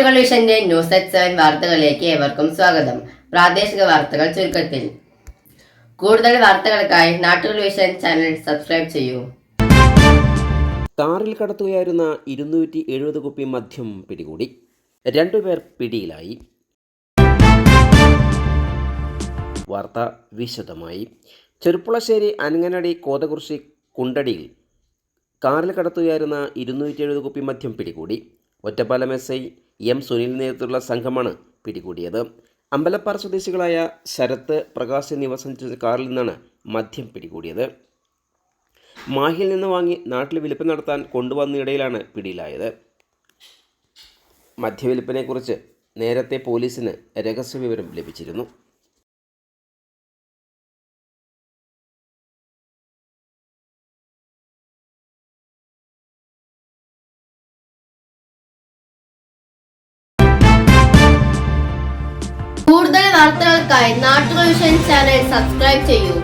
നാട്ടുകൾ വിഷന്റെ news at 7 വാർത്തകളിലേക്ക് ഏവർക്കും സ്വാഗതം. പ്രാദേശിക വാർത്തകൾ ചുരുക്കത്തിൽ. കൂടുതൽ വാർത്തകൾക്കായി നാട്ടുകൾ വിഷൻ ചാനൽ സബ്സ്ക്രൈബ് ചെയ്യൂ. കാറിൽ കടത്തുകയായിരുന്ന 270 കുപ്പി മദ്യം പിടികൂടി. 2 പേർ പിടിയിലായി. വാർത്ത വിശദമായി. ചെറുപ്പുളശ്ശേരി അനങ്ങനടി കോതകുറിശി കുണ്ടടിയിൽ കാറിൽ കടത്തുകയായിരുന്ന 270 കുപ്പി മദ്യം പിടികൂടി. Ottapalam S I M Sunil നേതൃത്വത്തിലുള്ള സംഘമാണ് പിടികൂടിയത്. അമ്പലപ്പാറ സ്വദേശികളായ ശരത്ത്, പ്രകാശ് എന്നിവർ സഞ്ചരിച്ച കാറിൽ നിന്നാണ് മദ്യം പിടികൂടിയത്. മാഹിയിൽ നിന്ന് വാങ്ങി നാട്ടിൽ വിൽപ്പന നടത്താൻ കൊണ്ടുവന്നതിനിടയിലാണ് പിടിയിലായത്. മദ്യവിൽപ്പനയെക്കുറിച്ച് നേരത്തെ പോലീസിന് രഹസ്യവിവരം ലഭിച്ചിരുന്നു. കൂടുതൽ വാർത്തകൾക്കായി നാട്ടുകൾ വിഷൻ ചാനൽ സബ്സ്ക്രൈബ് ചെയ്യൂ.